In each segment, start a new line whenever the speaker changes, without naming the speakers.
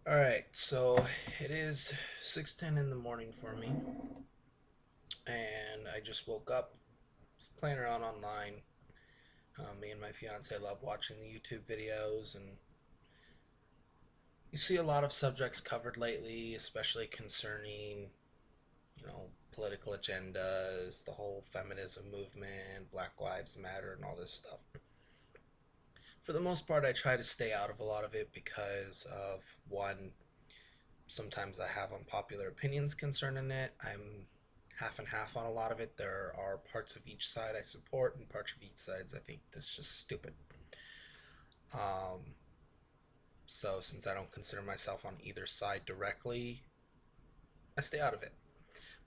Alright, so it is 6:10 in the morning for me, and I just woke up, was playing around online. Me and my fiance love watching the YouTube videos, and you see a lot of subjects covered lately, especially concerning, political agendas, the whole feminism movement, Black Lives Matter, and all this stuff. For the most part, I try to stay out of a lot of it because of one, sometimes I have unpopular opinions concerning it. I'm half and half on a lot of it. There are parts of each side I support and parts of each sides I think that's just stupid. Um, so since I don't consider myself on either side directly, I stay out of it.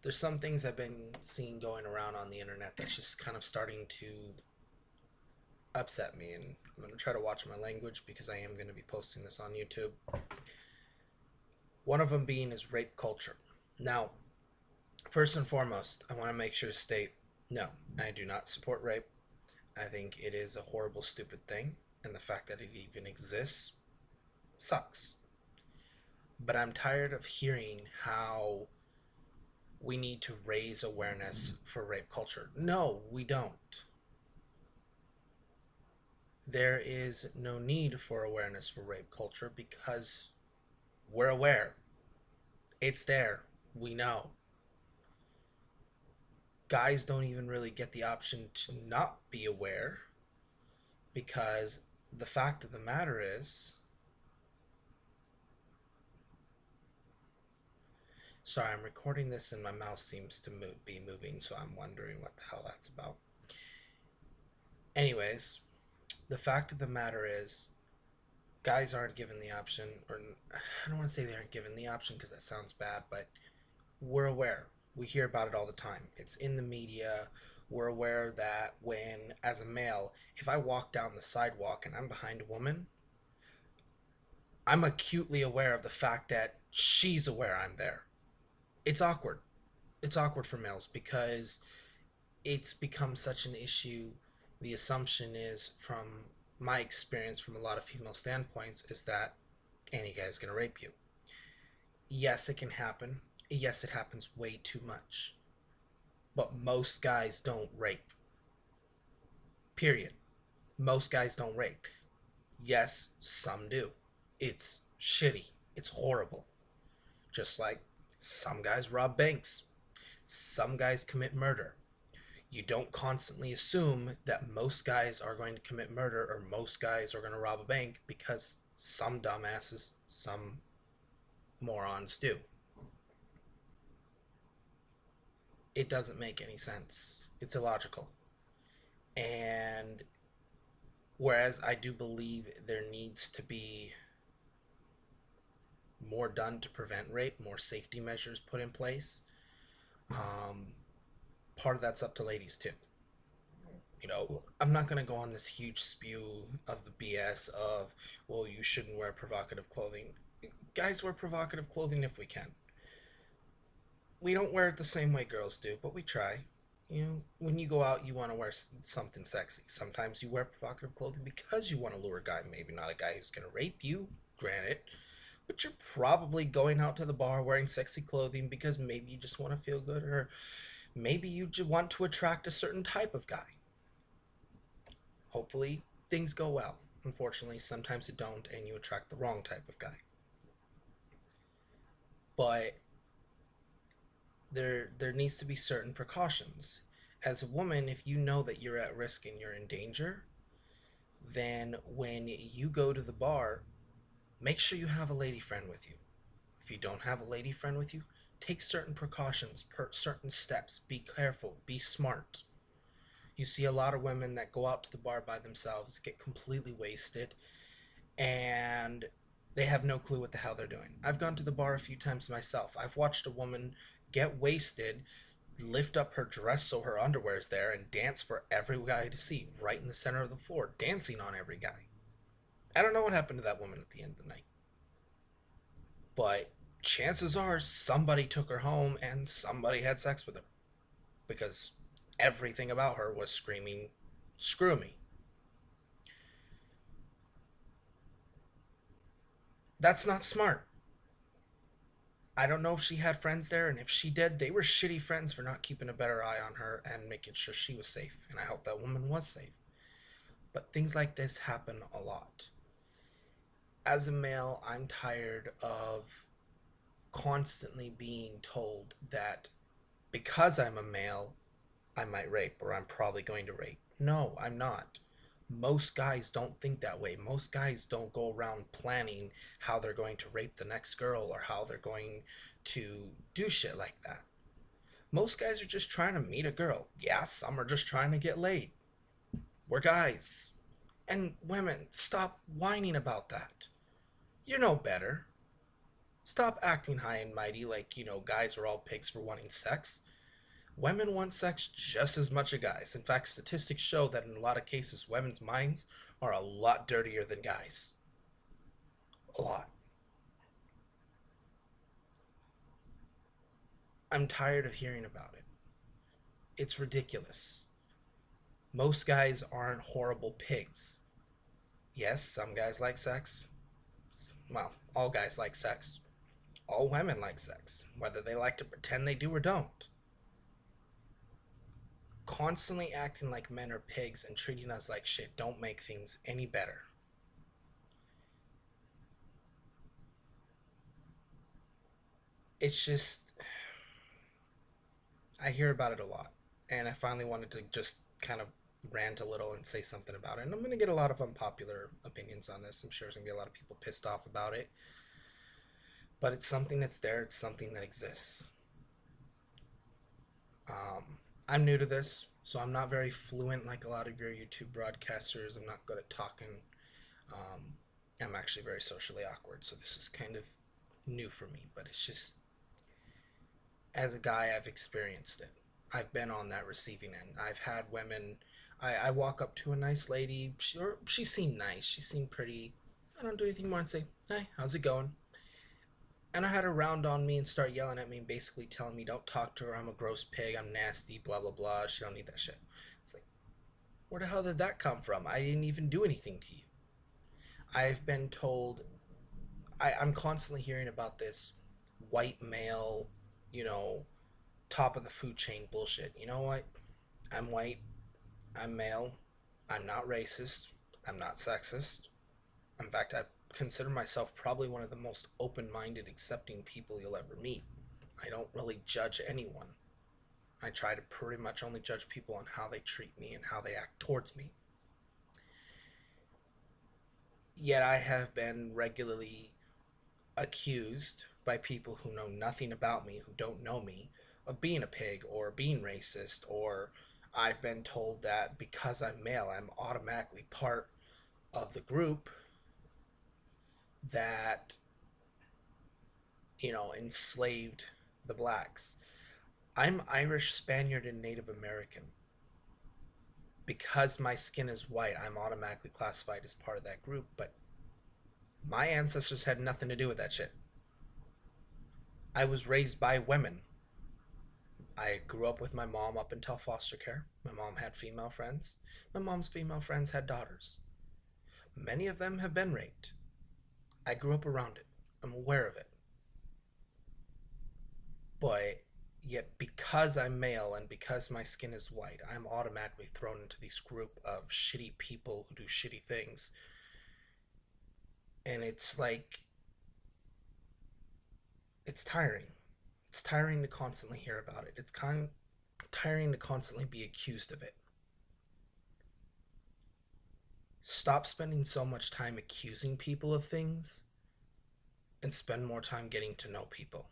There's some things I've been seeing going around on the internet that's just kind of starting to upset me, and I'm going to try to watch my language because I am going to be posting this on YouTube. One of them being is rape culture. Now, first and foremost, I want to make sure to state no, I do not support rape. I think it is a horrible, stupid thing, and the fact that it even exists sucks. But I'm tired of hearing how we need to raise awareness for rape culture. No, we don't. There is no need for awareness for rape culture because we're aware. It's there. We know. Guys don't even really get the option to not be aware because the fact of the matter is, sorry, I'm recording this and my mouse seems to be moving, so I'm wondering what the hell that's about. Anyways, the fact of the matter is, guys aren't given the option, or I don't want to say they aren't given the option because that sounds bad, but we're aware. We hear about it all the time. It's in the media. We're aware that when, as a male, if I walk down the sidewalk and I'm behind a woman, I'm acutely aware of the fact that she's aware I'm there. It's awkward. It's awkward for males because it's become such an issue. The assumption is, from my experience from a lot of female standpoints, is that any guy's gonna rape you. Yes, it can happen. Yes, it happens way too much. But most guys don't rape. Period. Most guys don't rape. Yes, some do. It's shitty. It's horrible. Just like some guys rob banks. Some guys commit murder. You don't constantly assume that most guys are going to commit murder or most guys are going to rob a bank because some dumbasses, some morons do. It doesn't make any sense. It's illogical. And whereas I do believe there needs to be more done to prevent rape, more safety measures put in place, um, part of that's up to ladies too. I'm not going to go on this huge spew of the BS of, well, you shouldn't wear provocative clothing. Guys wear provocative clothing if we can. We don't wear it the same way girls do, but we try. When you go out, you want to wear something sexy. Sometimes you wear provocative clothing because you want to lure a guy, maybe not a guy who's going to rape you, granted, but you're probably going out to the bar wearing sexy clothing because maybe you just want to feel good, or maybe you just want to attract a certain type of guy. Hopefully, things go well. Unfortunately, sometimes it don't, and you attract the wrong type of guy. But there needs to be certain precautions. As a woman, if you know that you're at risk and you're in danger, then when you go to the bar, make sure you have a lady friend with you. If you don't have a lady friend with you, take certain precautions, certain steps. Be careful, be smart. You see a lot of women that go out to the bar by themselves, get completely wasted, and they have no clue what the hell they're doing. I've gone to the bar a few times myself. I've watched a woman get wasted, lift up her dress so her underwear is there, and dance for every guy to see right in the center of the floor, dancing on every guy. I don't know what happened to that woman at the end of the night, but chances are somebody took her home and somebody had sex with her because everything about her was screaming, screw me. That's not smart. I don't know if she had friends there, and if she did, they were shitty friends for not keeping a better eye on her and making sure she was safe. And I hope that woman was safe. But things like this happen a lot. As a male, I'm tired of constantly being told that because I'm a male, I might rape or I'm probably going to rape. No, I'm not. Most guys don't think that way. Most guys don't go around planning how they're going to rape the next girl or how they're going to do shit like that. Most guys are just trying to meet a girl. Yeah, some are just trying to get laid. We're guys. And women, stop whining about that. You know better. Stop acting high and mighty like, guys are all pigs for wanting sex. Women want sex just as much as guys. In fact, statistics show that in a lot of cases, women's minds are a lot dirtier than guys. A lot. I'm tired of hearing about it. It's ridiculous. Most guys aren't horrible pigs. Yes, some guys like sex. Well, all guys like sex. All women like sex, whether they like to pretend they do or don't. Constantly acting like men are pigs and treating us like shit don't make things any better. It's just, I hear about it a lot. And I finally wanted to just kind of rant a little and say something about it. And I'm going to get a lot of unpopular opinions on this. I'm sure there's going to be a lot of people pissed off about it. But it's something that's there, it's something that exists. I'm new to this, so I'm not very fluent like a lot of your YouTube broadcasters. I'm not good at talking. Um, I'm actually very socially awkward, so this is kind of new for me. But it's just, as a guy, I've experienced it. I've been on that receiving end. I've had women. I walk up to a nice lady. She seemed nice. She seemed pretty. I don't do anything more than say, "Hey, how's it going?" And I had her round on me and start yelling at me and basically telling me, "Don't talk to her. I'm a gross pig. I'm nasty. Blah blah blah. She don't need that shit." It's like, where the hell did that come from? I didn't even do anything to you. I've been told. I'm constantly hearing about this white male, you know, top of the food chain bullshit. You know what? I'm white. I'm male. I'm not racist. I'm not sexist. In fact, I consider myself probably one of the most open minded, accepting people you'll ever meet. I don't really judge anyone. I try to pretty much only judge people on how they treat me and how they act towards me. Yet I have been regularly accused by people who know nothing about me, who don't know me, of being a pig or being racist, or I've been told that because I'm male, I'm automatically part of the group that, enslaved the blacks. I'm Irish, Spaniard, and Native American. Because my skin is white, I'm automatically classified as part of that group, but my ancestors had nothing to do with that shit. I was raised by women. I grew up with my mom up until foster care. My mom had female friends. My mom's female friends had daughters. Many of them have been raped. I grew up around it. I'm aware of it. But yet, because I'm male and because my skin is white, I'm automatically thrown into this group of shitty people who do shitty things. And it's like, it's tiring. It's tiring to constantly hear about it. It's kind of tiring to constantly be accused of it. Stop spending so much time accusing people of things and spend more time getting to know people.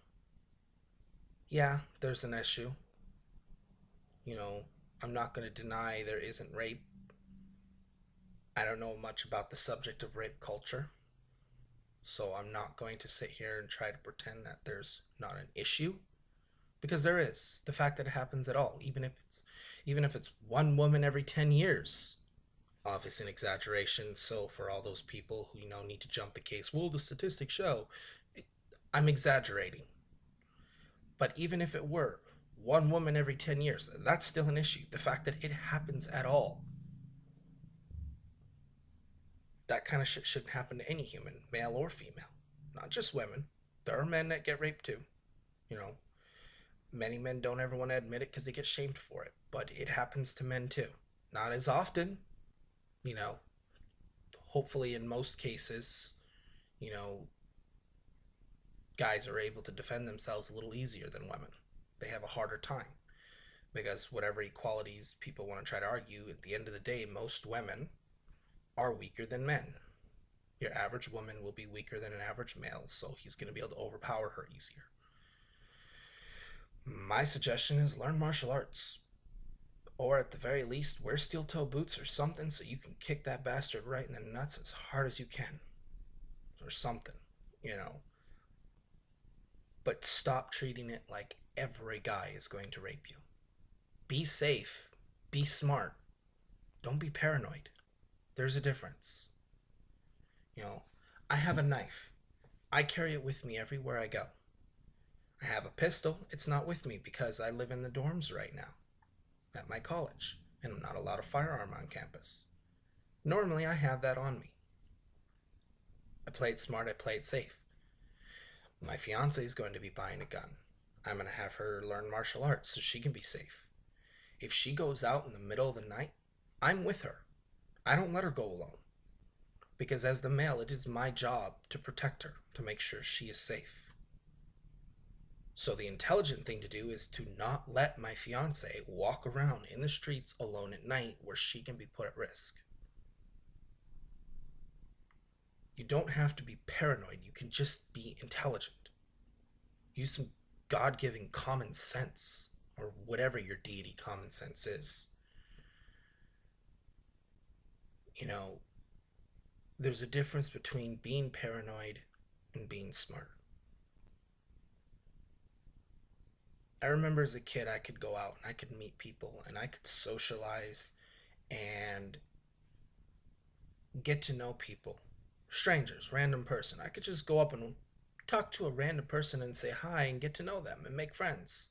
Yeah, there's an issue. You know, I'm not going to deny there isn't rape. I don't know much about the subject of rape culture, so I'm not going to sit here and try to pretend that there's not an issue because there is. The fact that it happens at all, even if it's one woman every 10 years, obviously an exaggeration. So for all those people who need to jump the case, well, the statistics show, I'm exaggerating. But even if it were one woman every 10 years, that's still an issue. The fact that it happens at all, that kind of shit shouldn't happen to any human, male or female, not just women. There are men that get raped too. You know, many men don't ever want to admit it because they get shamed for it, but it happens to men too. Not as often, you know, hopefully in most cases, you know, guys are able to defend themselves a little easier than women. They have a harder time because whatever equalities people want to try to argue, at the end of the day, most women are weaker than men. Your average woman will be weaker than an average male, so he's going to be able to overpower her easier. My suggestion is learn martial arts, or at the very least, wear steel toe boots or something so you can kick that bastard right in the nuts as hard as you can, or something, you know. But stop treating it like every guy is going to rape you. Be safe, be smart, don't be paranoid. There's a difference. You know, I have a knife. I carry it with me everywhere I go. I have a pistol. It's not with me because I live in the dorms right now at my college, and I'm not allowed a firearm on campus. Normally, I have that on me. I play it smart, I play it safe. My fiance is going to be buying a gun. I'm going to have her learn martial arts so she can be safe. If she goes out in the middle of the night, I'm with her. I don't let her go alone. Because as the male, it is my job to protect her, to make sure she is safe. So the intelligent thing to do is to not let my fiance walk around in the streets alone at night where she can be put at risk. You don't have to be paranoid, you can just be intelligent. Use some God given common sense, or whatever your deity common sense is. You know, there's a difference between being paranoid and being smart. I remember as a kid, I could go out and I could meet people and I could socialize and get to know people, strangers, random person. I could just go up and talk to a random person and say hi and get to know them and make friends.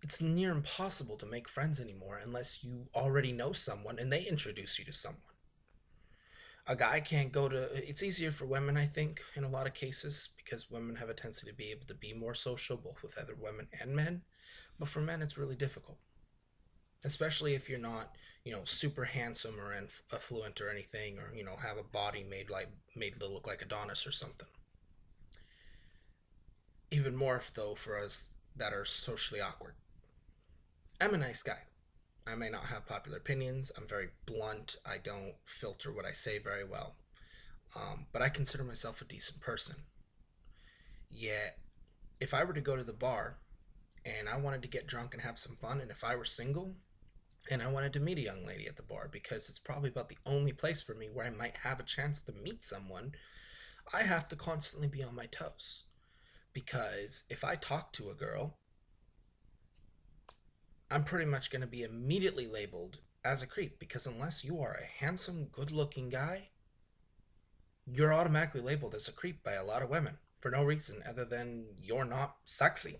It's near impossible to make friends anymore unless you already know someone and they introduce you to someone. A guy can't go to, it's easier for women, I think, in a lot of cases, because women have a tendency to be able to be more social, both with other women and men. But for men, it's really difficult, especially if you're not, super handsome or affluent or anything, or have a body made to look like Adonis or something. Even more though for us that are socially awkward. I'm a nice guy. I may not have popular opinions. I'm very blunt. I don't filter what I say very well. But I consider myself a decent person. Yet, if I were to go to the bar and I wanted to get drunk and have some fun, and if I were single and I wanted to meet a young lady at the bar, because it's probably about the only place for me where I might have a chance to meet someone, I have to constantly be on my toes. Because if I talk to a girl, I'm pretty much going to be immediately labeled as a creep, because unless you are a handsome, good looking guy, you're automatically labeled as a creep by a lot of women for no reason other than you're not sexy.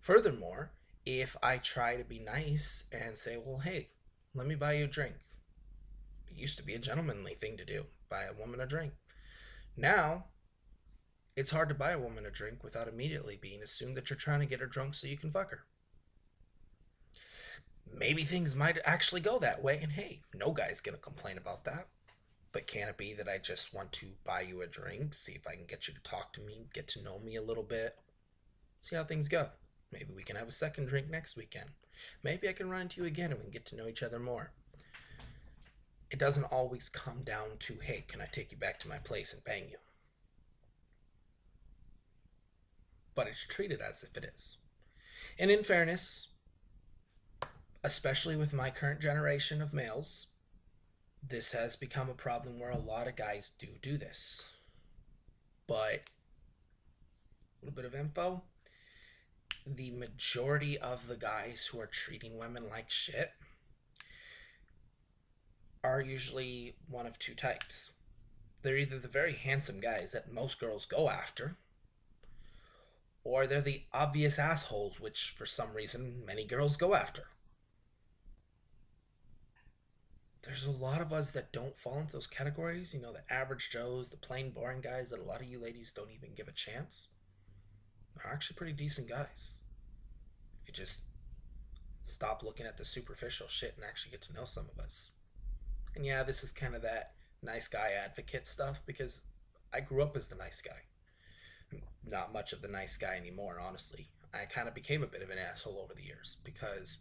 Furthermore, if I try to be nice and say, well, hey, let me buy you a drink, it used to be a gentlemanly thing to do, buy a woman a drink. Now, it's hard to buy a woman a drink without immediately being assumed that you're trying to get her drunk so you can fuck her. Maybe things might actually go that way, and hey, no guy's gonna complain about that. But can it be that I just want to buy you a drink, see if I can get you to talk to me, get to know me a little bit, see how things go? Maybe we can have a second drink next weekend. Maybe I can run into you again and we can get to know each other more. It doesn't always come down to, hey, can I take you back to my place and bang you? But it's treated as if it is. And in fairness, especially with my current generation of males, this has become a problem where a lot of guys do this. But a little bit of info, the majority of the guys who are treating women like shit are usually one of two types. They're either the very handsome guys that most girls go after, or they're the obvious assholes, which for some reason many girls go after. There's a lot of us that don't fall into those categories, the average Joes, the plain boring guys that a lot of you ladies don't even give a chance. are actually pretty decent guys. If you just stop looking at the superficial shit and actually get to know some of us. And yeah, this is kind of that nice guy advocate stuff because I grew up as the nice guy. Not much of the nice guy anymore, honestly. I kind of became a bit of an asshole over the years because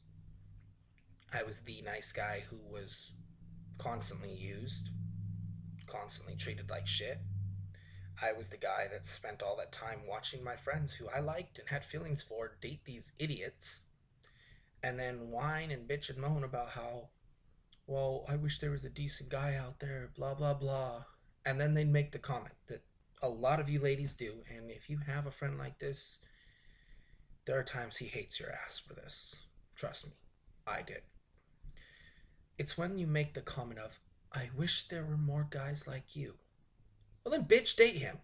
I was the nice guy who was constantly used, constantly treated like shit. I was the guy that spent all that time watching my friends who I liked and had feelings for date these idiots and then whine and bitch and moan about how, well, I wish there was a decent guy out there, blah, blah, blah. And then they'd make the comment that a lot of you ladies do. And if you have a friend like this, there are times he hates your ass for this. Trust me, I did. It's when you make the comment of, I wish there were more guys like you. Well, then, bitch, date him.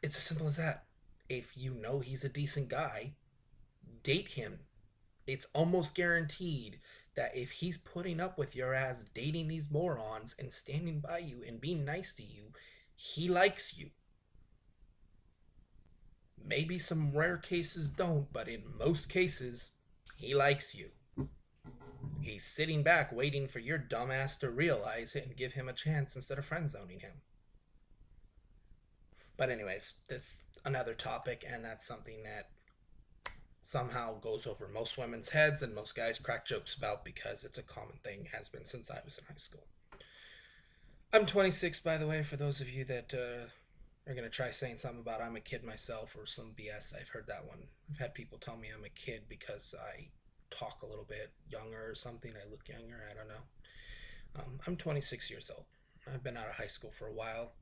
It's as simple as that. If you know he's a decent guy, date him. It's almost guaranteed that if he's putting up with your ass dating these morons and standing by you and being nice to you, he likes you. Maybe some rare cases don't, but in most cases, he likes you. He's sitting back waiting for your dumbass to realize it and give him a chance instead of friend zoning him. But anyways, that's another topic, and that's something that somehow goes over most women's heads and most guys crack jokes about because it's a common thing, has been since I was in high school. I'm 26, by the way, for those of you that are going to try saying something about I'm a kid myself or some BS. I've heard that one. I've had people tell me I'm a kid because I talk a little bit younger or something. I look younger. I don't know. I'm 26 years old. I've been out of high school for a while.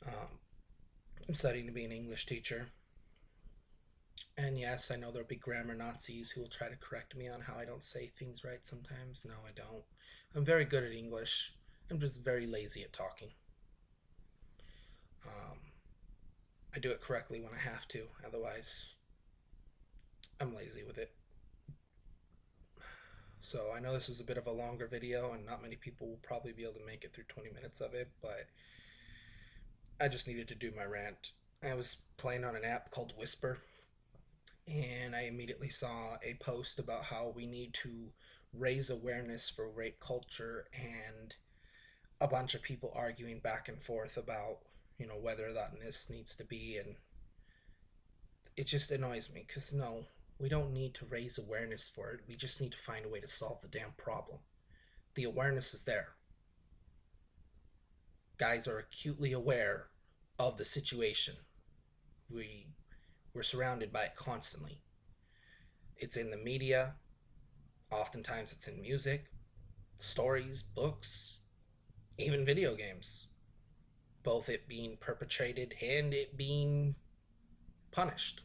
Um, I'm studying to be an English teacher. And yes, I know there'll be grammar Nazis who will try to correct me on how I don't say things right sometimes. No, I don't. I'm very good at English. I'm just very lazy at talking. Um, I do it correctly when I have to. Otherwise, I'm lazy with it. So I know this is a bit of a longer video and not many people will probably be able to make it through 20 minutes of it, but I just needed to do my rant. I was playing on an app called Whisper, and I immediately saw a post about how we need to raise awareness for rape culture and a bunch of people arguing back and forth about, whether that this needs to be, and it just annoys me because no, we don't need to raise awareness for it. We just need to find a way to solve the damn problem. The awareness is there. Guys are acutely aware of the situation. We're surrounded by it constantly. It's in the media. Oftentimes it's in music, stories, books, even video games. Both it being perpetrated and it being punished.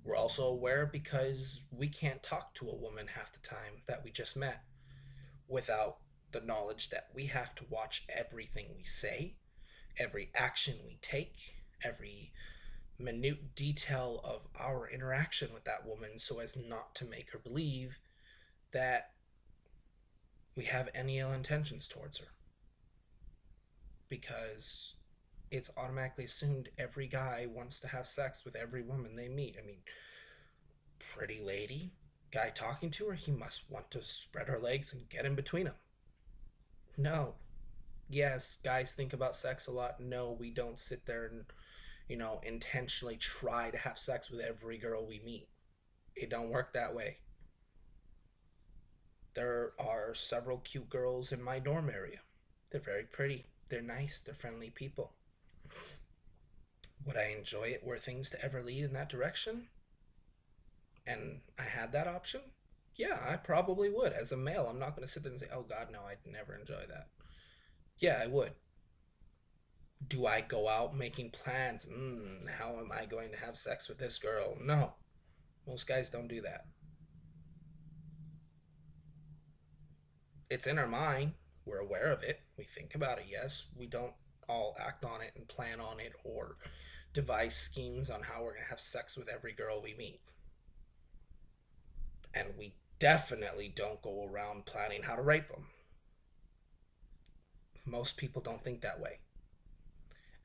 We're also aware because we can't talk to a woman half the time that we just met without the knowledge that we have to watch everything we say, every action we take, every minute detail of our interaction with that woman so as not to make her believe that we have any ill intentions towards her. Because it's automatically assumed every guy wants to have sex with every woman they meet. I mean, pretty lady, guy talking to her, he must want to spread her legs and get in between them. No. Yes, guys think about sex a lot. No, we don't sit there and, intentionally try to have sex with every girl we meet. It don't work that way. There are several cute girls in my dorm area. They're very pretty. They're nice. They're friendly people. Would I enjoy it were things to ever lead in that direction? And I had that option? Yeah, I probably would. As a male, I'm not going to sit there and say, oh God, no, I'd never enjoy that. Yeah, I would. Do I go out making plans? How am I going to have sex with this girl? No. Most guys don't do that. It's in our mind. We're aware of it. We think about it, yes. We don't all act on it and plan on it or devise schemes on how we're going to have sex with every girl we meet. And we definitely don't go around planning how to rape them. Most people don't think that way.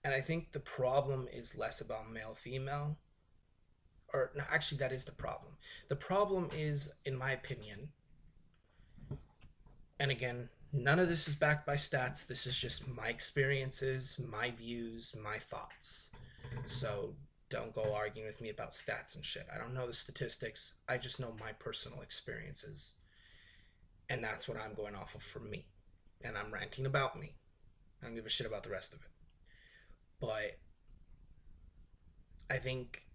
And I think the problem is less about male female, or no, actually, that is the problem. The problem is, in my opinion, and again, none of this is backed by stats. This is just my experiences, my views, my thoughts. So don't go arguing with me about stats and shit. I don't know the statistics. I just know my personal experiences. And that's what I'm going off of for me. And I'm ranting about me. I don't give a shit about the rest of it. But I think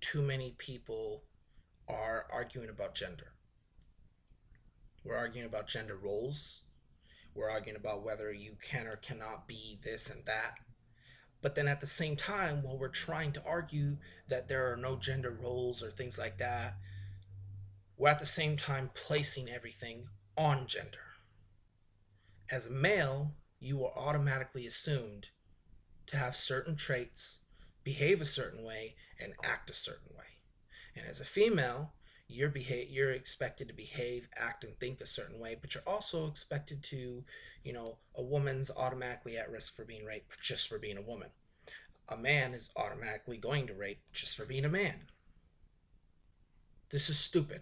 too many people are arguing about gender. We're arguing about gender roles. We're arguing about whether you can or cannot be this and that. But then at the same time, while we're trying to argue that there are no gender roles or things like that, we're at the same time placing everything on gender. As a male, you are automatically assumed to have certain traits, behave a certain way, and act a certain way. And as a female, you're expected to behave, act, and think a certain way, but you're also expected to, a woman's automatically at risk for being raped just for being a woman. A man is automatically going to rape just for being a man. This is stupid.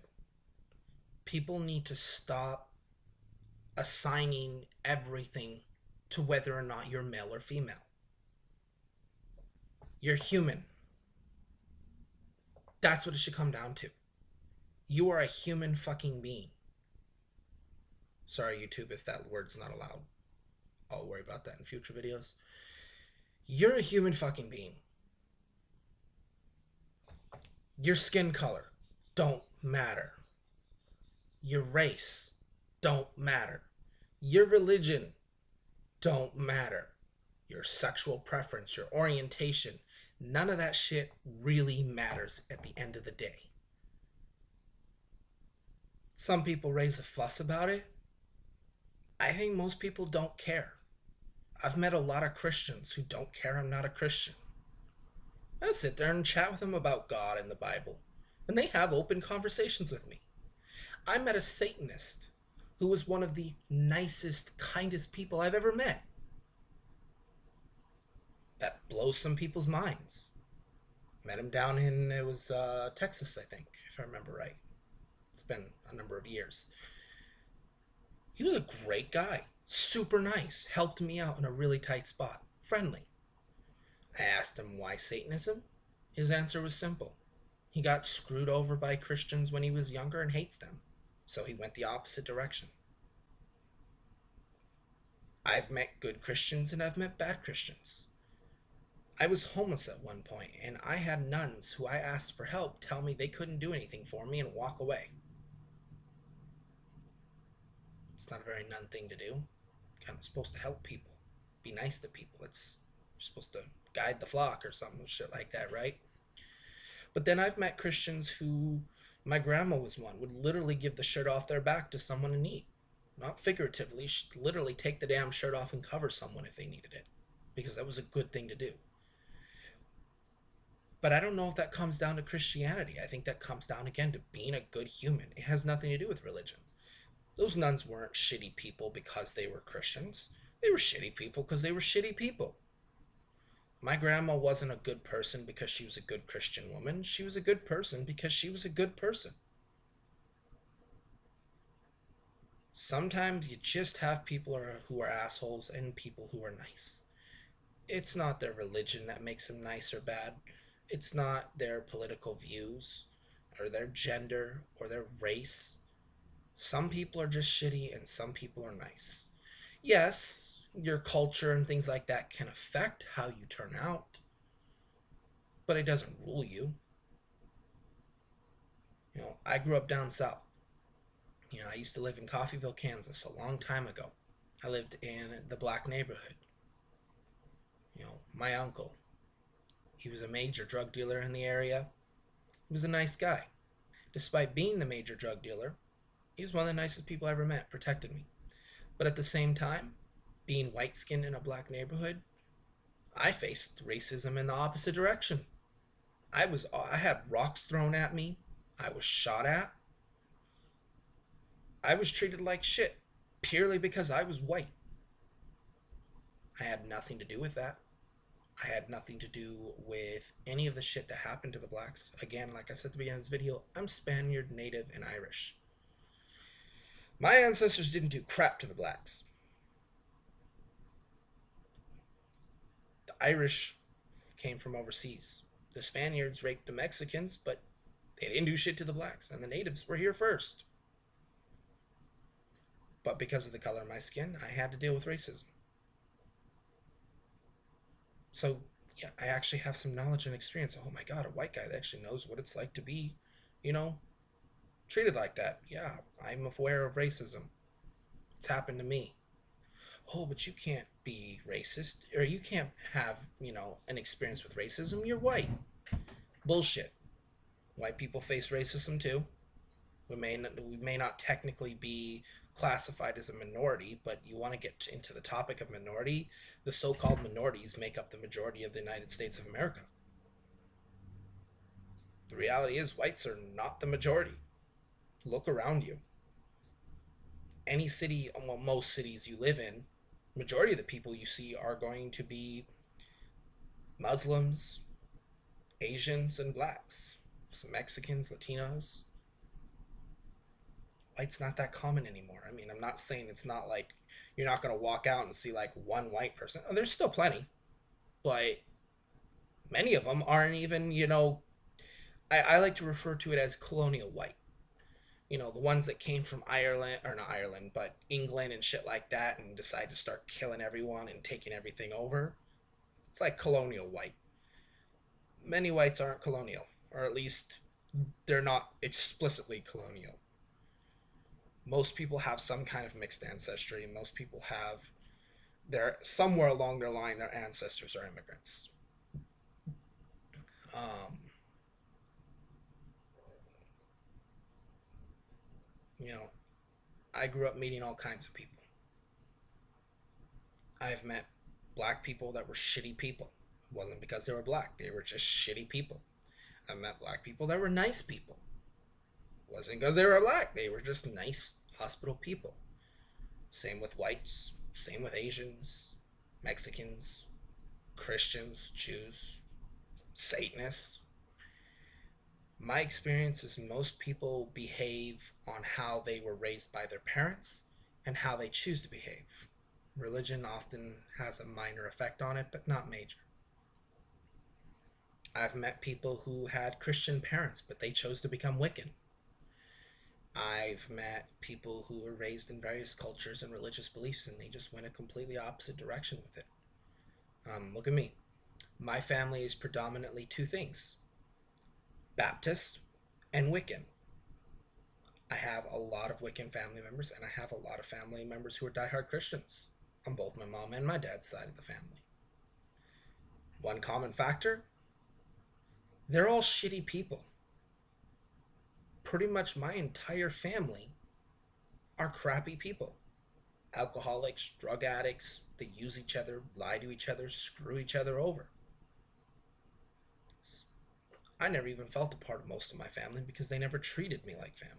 People need to stop assigning everything to whether or not you're male or female. You're human. That's what it should come down to. You are a human fucking being. Sorry, YouTube, if that word's not allowed. I'll worry about that in future videos. You're a human fucking being. Your skin color don't matter. Your race don't matter. Your religion don't matter. Your sexual preference, your orientation, none of that shit really matters at the end of the day. Some people raise a fuss about it. I think most people don't care. I've met a lot of Christians who don't care I'm not a Christian. I sit there and chat with them about God and the Bible, and they have open conversations with me. I met a Satanist who was one of the nicest, kindest people I've ever met. That blows some people's minds. Met him down in, it was Texas, I think, if I remember right. It's been a number of years. He was a great guy, super nice, helped me out in a really tight spot, friendly. I asked him why Satanism. His answer was simple. He got screwed over by Christians when he was younger and hates them, so he went the opposite direction. I've met good Christians and I've met bad Christians. I was homeless at one point, and I had nuns who I asked for help tell me they couldn't do anything for me and walk away. It's not a very nun thing to do. Kind of supposed to help people, be nice to people. You're supposed to guide the flock or something, shit like that, right? But then I've met Christians who, my grandma was one, would literally give the shirt off their back to someone in need. Not figuratively, she'd literally take the damn shirt off and cover someone if they needed it, because that was a good thing to do. But I don't know if that comes down to Christianity. I think that comes down again to being a good human. It has nothing to do with religion. Those nuns weren't shitty people because they were Christians. They were shitty people because they were shitty people. My grandma wasn't a good person because she was a good Christian woman. She was a good person because she was a good person. Sometimes you just have people who are assholes and people who are nice. It's not their religion that makes them nice or bad. It's not their political views or their gender or their race. Some people are just shitty and some people are nice. Yes, your culture and things like that can affect how you turn out, but it doesn't rule you. I grew up down south. I used to live in Coffeyville, Kansas a long time ago. I lived in the black neighborhood. My uncle, he was a major drug dealer in the area. He was a nice guy. Despite being the major drug dealer, he was one of the nicest people I ever met, protected me. But at the same time, being white-skinned in a black neighborhood, I faced racism in the opposite direction. I had rocks thrown at me. I was shot at. I was treated like shit purely because I was white. I had nothing to do with that. I had nothing to do with any of the shit that happened to the blacks. Again, like I said at the beginning of this video, I'm Spaniard, Native, and Irish. My ancestors didn't do crap to the blacks. The Irish came from overseas. The Spaniards raped the Mexicans, but they didn't do shit to the blacks, and the natives were here first. But because of the color of my skin, I had to deal with racism. So, yeah, I actually have some knowledge and experience. Oh my god, a white guy that actually knows what it's like to be, you know, treated like that. Yeah, I'm aware of racism. It's happened to me. Oh, but you can't be racist, or you can't have, an experience with racism. You're white. Bullshit. White people face racism too. We may not technically be classified as a minority, but you want to get into the topic of minority, the so-called minorities make up the majority of the United States of America. The reality is whites are not the majority. Look around you. Any city, well, most cities you live in, majority of the people you see are going to be Muslims, Asians, and blacks. Some Mexicans, Latinos. White's not that common anymore. I mean, I'm not saying it's not like you're not going to walk out and see like one white person. Oh, there's still plenty, but many of them aren't even, I like to refer to it as colonial white. The ones that came from Ireland, or not Ireland, but England and shit like that, and decide to start killing everyone and taking everything over. It's like colonial white. Many whites aren't colonial, or at least they're not explicitly colonial. Most people have some kind of mixed ancestry. Most people have their somewhere along their line their ancestors are immigrants. Um, you know, I grew up meeting all kinds of people. I've met black people that were shitty people. It wasn't because they were black, they were just shitty people. I've met black people that were nice people. It wasn't because they were black, they were just nice, hospitable people. Same with whites, same with Asians, Mexicans, Christians, Jews, Satanists. My experience is most people behave on how they were raised by their parents and how they choose to behave. Religion often has a minor effect on it, but not major. I've met people who had Christian parents, but they chose to become Wiccan. I've met people who were raised in various cultures and religious beliefs, and they just went a completely opposite direction with it. Look at me. My family is predominantly two things: Baptist and Wiccan. I have a lot of Wiccan family members, and I have a lot of family members who are diehard Christians on both my mom and my dad's side of the family. One common factor: they're all shitty people. Pretty much my entire family are crappy people. Alcoholics, drug addicts, they use each other, lie to each other, screw each other over. I never even felt a part of most of my family because they never treated me like family.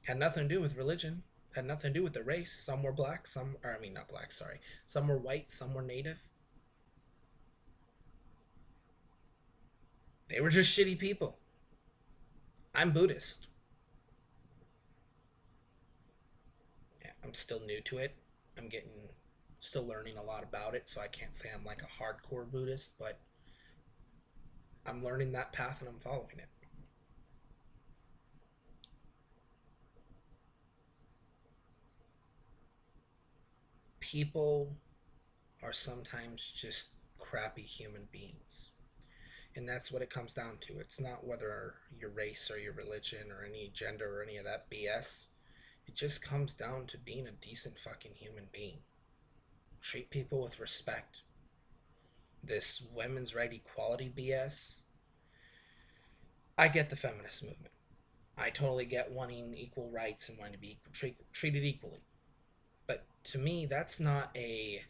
Had nothing to do with religion, had nothing to do with the race. Some were black, or I mean, not black, sorry. Some were white, some were native. They were just shitty people. I'm Buddhist. Yeah, I'm still new to it. I'm still learning a lot about it, so I can't say I'm like a hardcore Buddhist, but I'm learning that path and I'm following it. People are sometimes just crappy human beings. And that's what it comes down to. It's not whether your race or your religion or any gender or any of that BS. It just comes down to being a decent fucking human being. Treat people with respect. This women's right equality BS. I get the feminist movement. I totally get wanting equal rights and wanting to be treated equally. But to me, that's not a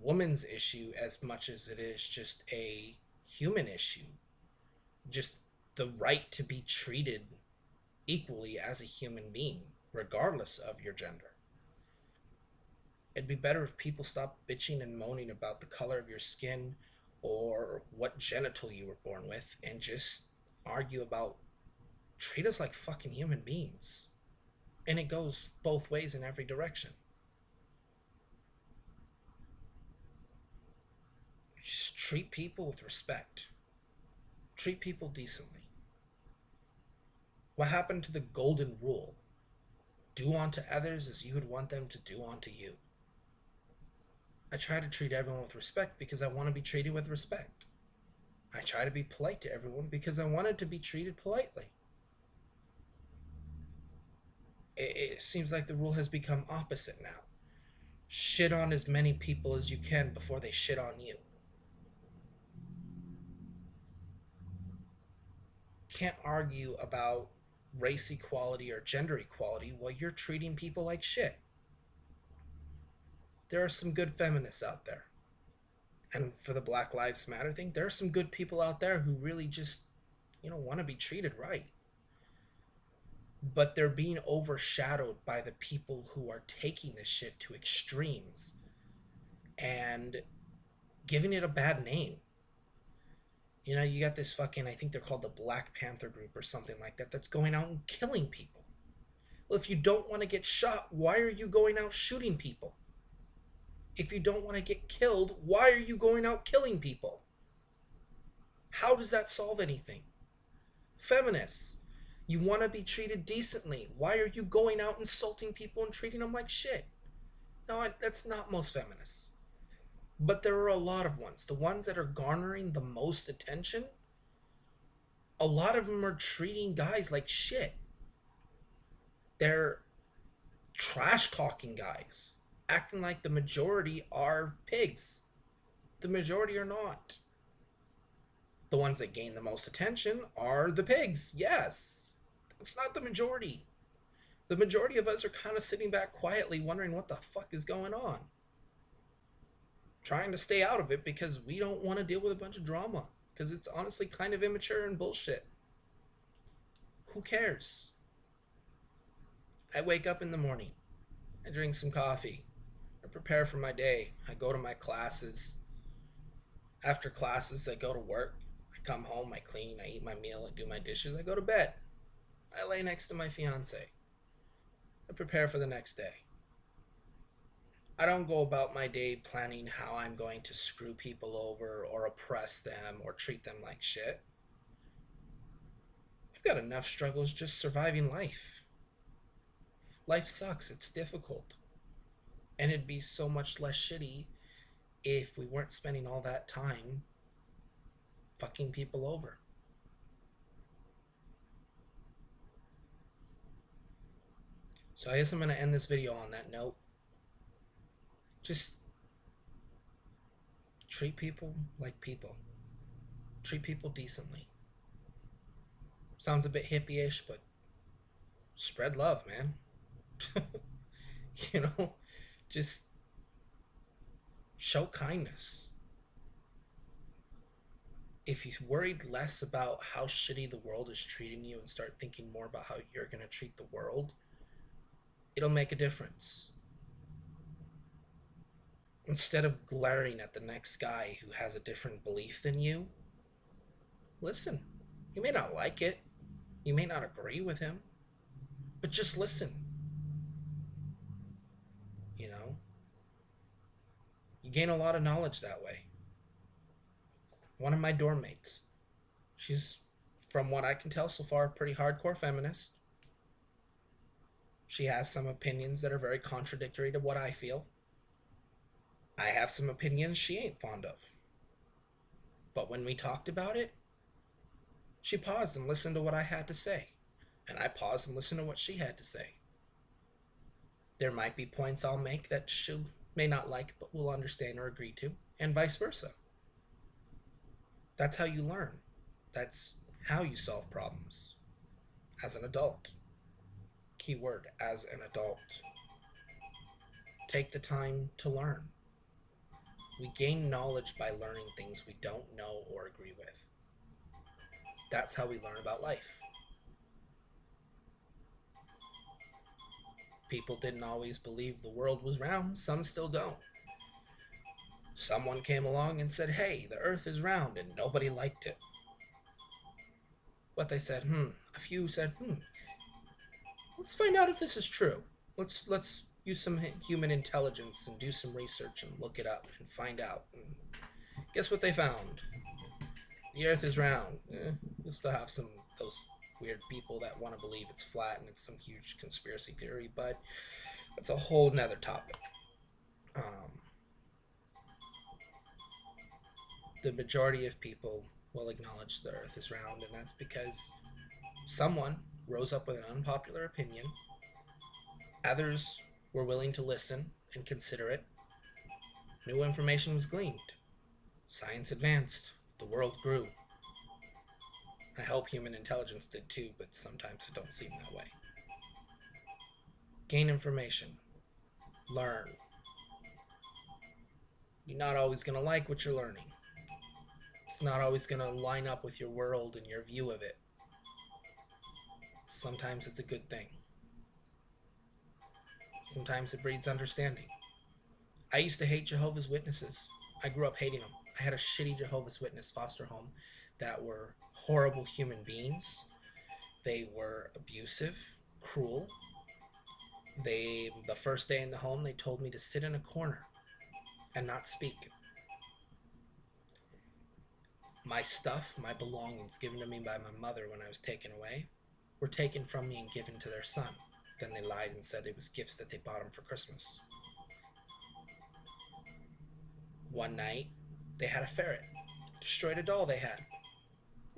woman's issue as much as it is just a human issue. Just the right to be treated equally as a human being, regardless of your gender. It'd be better if people stopped bitching and moaning about the color of your skin or what genital you were born with and just argue about treat us like fucking human beings. And it goes both ways in every direction. Just treat people with respect. Treat people decently. What happened to the golden rule? Do unto others as you would want them to do unto you. I try to treat everyone with respect because I want to be treated with respect. I try to be polite to everyone because I wanted to be treated politely. It seems like the rule has become opposite now. Shit on as many people as you can before they shit on you. Can't argue about race equality or gender equality while you're treating people like shit. There are some good feminists out there. And for the Black Lives Matter thing, there are some good people out there who really just, want to be treated right. But they're being overshadowed by the people who are taking this shit to extremes and giving it a bad name. You got this fucking, I think they're called the Black Panther group or something like that, that's going out and killing people. Well, if you don't want to get shot, why are you going out shooting people? If you don't want to get killed, why are you going out killing people? How does that solve anything? Feminists, you want to be treated decently. Why are you going out insulting people and treating them like shit? No, that's not most feminists. But there are a lot of ones. The ones that are garnering the most attention, a lot of them are treating guys like shit. They're trash talking guys, acting like the majority are pigs. The majority are not. The ones that gain the most attention are the pigs, yes. It's not the majority. The majority of us are kind of sitting back quietly wondering what the fuck is going on. Trying to stay out of it because we don't want to deal with a bunch of drama. Because it's honestly kind of immature and bullshit. Who cares? I wake up in the morning. I drink some coffee. I prepare for my day. I go to my classes. After classes, I go to work. I come home, I clean, I eat my meal, I do my dishes, I go to bed. I lay next to my fiance. I prepare for the next day. I don't go about my day planning how I'm going to screw people over or oppress them or treat them like shit. I've got enough struggles just surviving life. Life sucks, it's difficult. And it'd be so much less shitty if we weren't spending all that time fucking people over. So I guess I'm going to end this video on that note. Just treat people like people. Treat people decently. Sounds a bit hippie-ish, but spread love, man. Just show kindness. If you worried less about how shitty the world is treating you and start thinking more about how you're going to treat the world, it'll make a difference. Instead of glaring at the next guy who has a different belief than you, listen. You may not like it. You may not agree with him. But just listen. You gain a lot of knowledge that way. One of my dorm mates, she's, from what I can tell so far, a pretty hardcore feminist. She has some opinions that are very contradictory to what I feel. I have some opinions she ain't fond of. But when we talked about it, she paused and listened to what I had to say. And I paused and listened to what she had to say. There might be points I'll make that she may not like, but will understand or agree to, and vice versa. That's how you learn. That's how you solve problems. As an adult. Keyword, as an adult. Take the time to learn. We gain knowledge by learning things we don't know or agree with. That's how we learn about life. People didn't always believe the world was round, some still don't. Someone came along and said, hey, the earth is round, and nobody liked it. But they said, a few said, let's find out if this is true. Let's use some human intelligence and do some research and look it up and find out. And guess what they found? The earth is round. You'll still have some those weird people that want to believe it's flat and it's some huge conspiracy theory, but that's a whole nother topic. Um, the majority of people will acknowledge the earth is round, and that's because someone rose up with an unpopular opinion. Others were willing to listen and consider it. New information was gleaned. Science advanced. The world grew. I hope human intelligence did too, but sometimes it don't seem that way. Gain information. Learn. You're not always going to like what you're learning. It's not always going to line up with your world and your view of it. Sometimes it's a good thing. Sometimes it breeds understanding. I used to hate Jehovah's Witnesses. I grew up hating them. I had a shitty Jehovah's Witness foster home that were horrible human beings. They were abusive, cruel. The first day in the home, they told me to sit in a corner and not speak. My stuff, my belongings given to me by my mother when I was taken away, were taken from me and given to their son. Then they lied and said it was gifts that they bought him for Christmas. One night, they had a ferret. Destroyed a doll they had.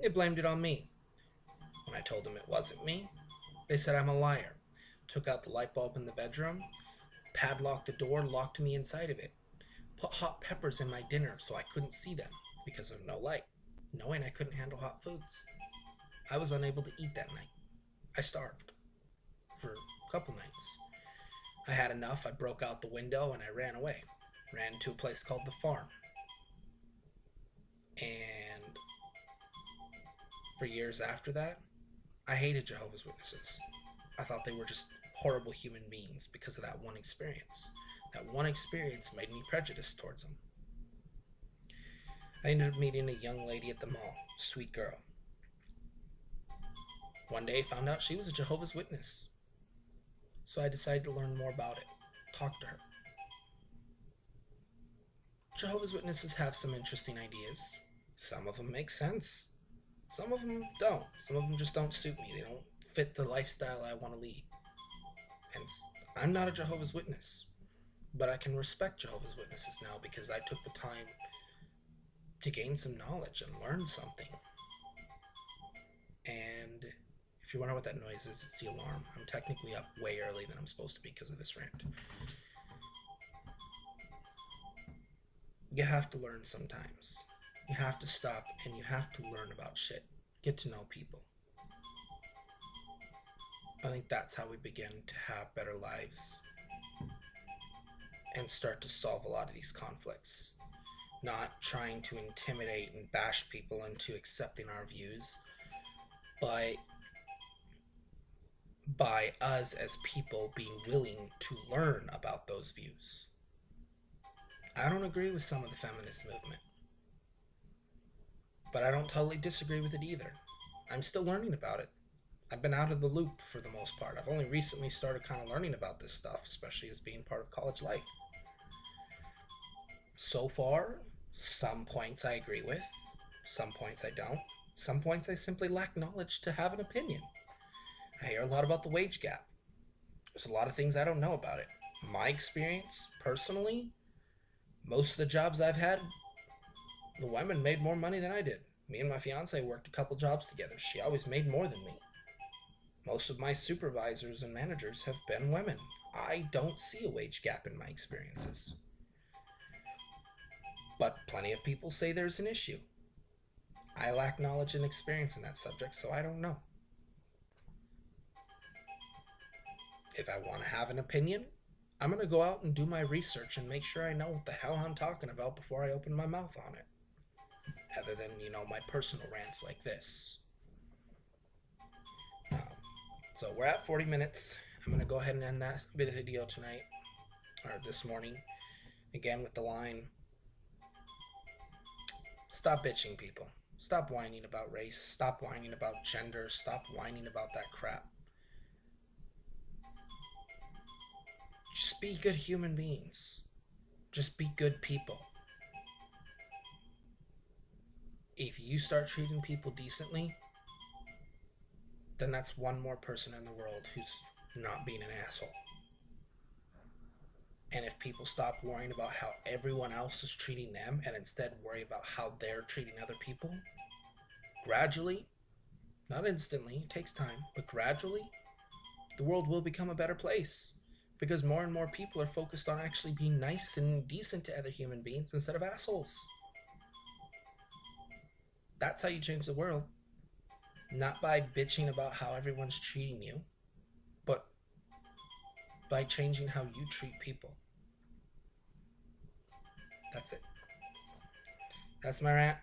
They blamed it on me. When I told them it wasn't me, they said I'm a liar. Took out the light bulb in the bedroom, padlocked the door, locked me inside of it. Put hot peppers in my dinner so I couldn't see them because of no light, knowing I couldn't handle hot foods. I was unable to eat that night. I starved for a couple nights. I had enough. I broke out the window and I ran away. Ran to a place called the farm. And for years after that, I hated Jehovah's Witnesses. I thought they were just horrible human beings because of that one experience. That one experience made me prejudiced towards them. I ended up meeting a young lady at the mall. Sweet girl. One day, found out she was a Jehovah's Witness. So I decided to learn more about it. Talk to her. Jehovah's Witnesses have some interesting ideas. Some of them make sense. Some of them don't. Some of them just don't suit me. They don't fit the lifestyle I want to lead. And I'm not a Jehovah's Witness, but I can respect Jehovah's Witnesses now because I took the time to gain some knowledge and learn something. And if you wonder what that noise is, it's the alarm. I'm technically up way early than I'm supposed to be because of this rant. You have to learn sometimes. You have to stop and you have to learn about shit. Get to know people. I think that's how we begin to have better lives and start to solve a lot of these conflicts. Not trying to intimidate and bash people into accepting our views, but by us as people being willing to learn about those views. I don't agree with some of the feminist movement, but I don't totally disagree with it either. I'm still learning about it. I've been out of the loop for the most part. I've only recently started kind of learning about this stuff, especially as being part of college life. So far, some points I agree with, some points I don't, some points I simply lack knowledge to have an opinion. I hear a lot about the wage gap. There's a lot of things I don't know about it. My experience, personally, most of the jobs I've had, the women made more money than I did. Me and my fiance worked a couple jobs together. She always made more than me. Most of my supervisors and managers have been women. I don't see a wage gap in my experiences. But plenty of people say there's an issue. I lack knowledge and experience in that subject, so I don't know. If I want to have an opinion, I'm going to go out and do my research and make sure I know what the hell I'm talking about before I open my mouth on it. Other than, my personal rants like this. So we're at 40 minutes. I'm going to go ahead and end that video tonight, or this morning, again with the line, stop bitching, people. Stop whining about race. Stop whining about gender. Stop whining about that crap. Just be good human beings. Just be good people. If you start treating people decently, then that's one more person in the world who's not being an asshole. And if people stop worrying about how everyone else is treating them and instead worry about how they're treating other people, gradually, not instantly, it takes time, but gradually, the world will become a better place. Because more and more people are focused on actually being nice and decent to other human beings instead of assholes. That's how you change the world. Not by bitching about how everyone's treating you, but by changing how you treat people. That's it. That's my rant.